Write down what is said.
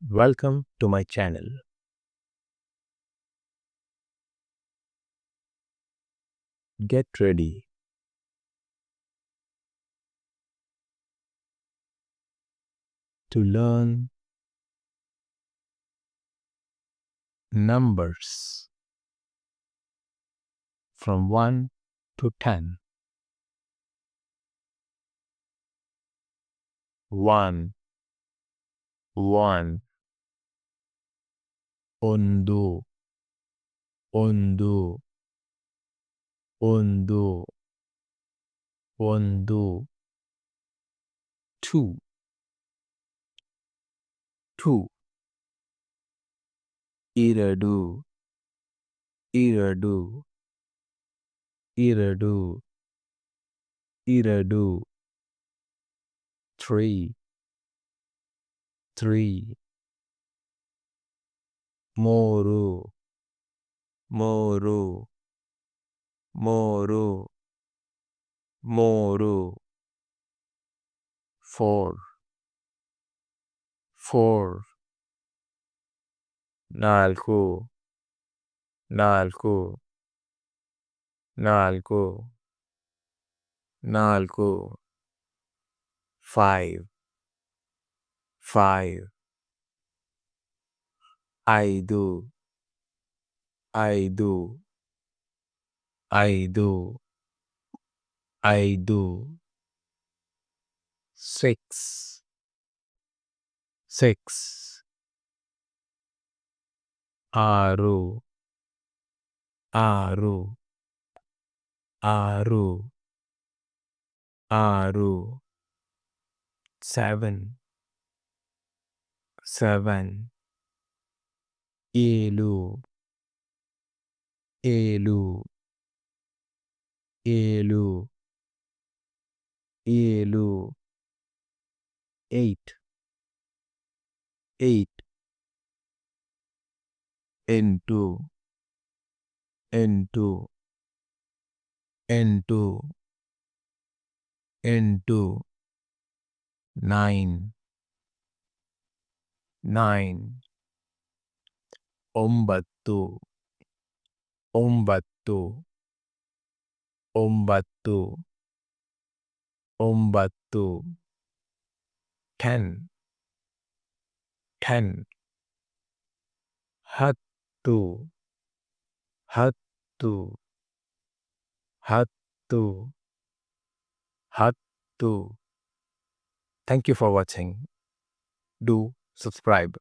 Welcome to my channel. Get ready to learn numbers from 1 to 10. 1, 1, ಒಂದು, ಒಂದು, ಒಂದು, ಒಂದು, 2, 2, ಎರಡು, ಎರಡು, ಎರಡು, ಎರಡು, 3, 3, ಮೂರು, ಮೂರು, ಮೂರು, ಮೂರು, 4, 4, ನಾಲ್ಕು, ನಾಲ್ಕು, ನಾಲ್ಕು, ನಾಲ್ಕು, 5, 5, ಐದು, ಐದು, ಐದು, ಐದು, 6, 6, ಆರು, ಆರು, ಆರು, ಆರು, 7, 7, ಏಳು, ಏಳು, ಏಳು, ಏಳು, 8, 8, ಎಂಟು, ಎಂಟು, ಎಂಟು, ಎಂಟು, 9, 9, ಒಂಬತ್ತು, ಒಂಬತ್ತು, ಒಂಬತ್ತು, ಒಂಬತ್ತು, 10, 10, ಹತ್ತು, ಹತ್ತು, ಹತ್ತು, ಹತ್ತು. Thank you for watching. Do subscribe.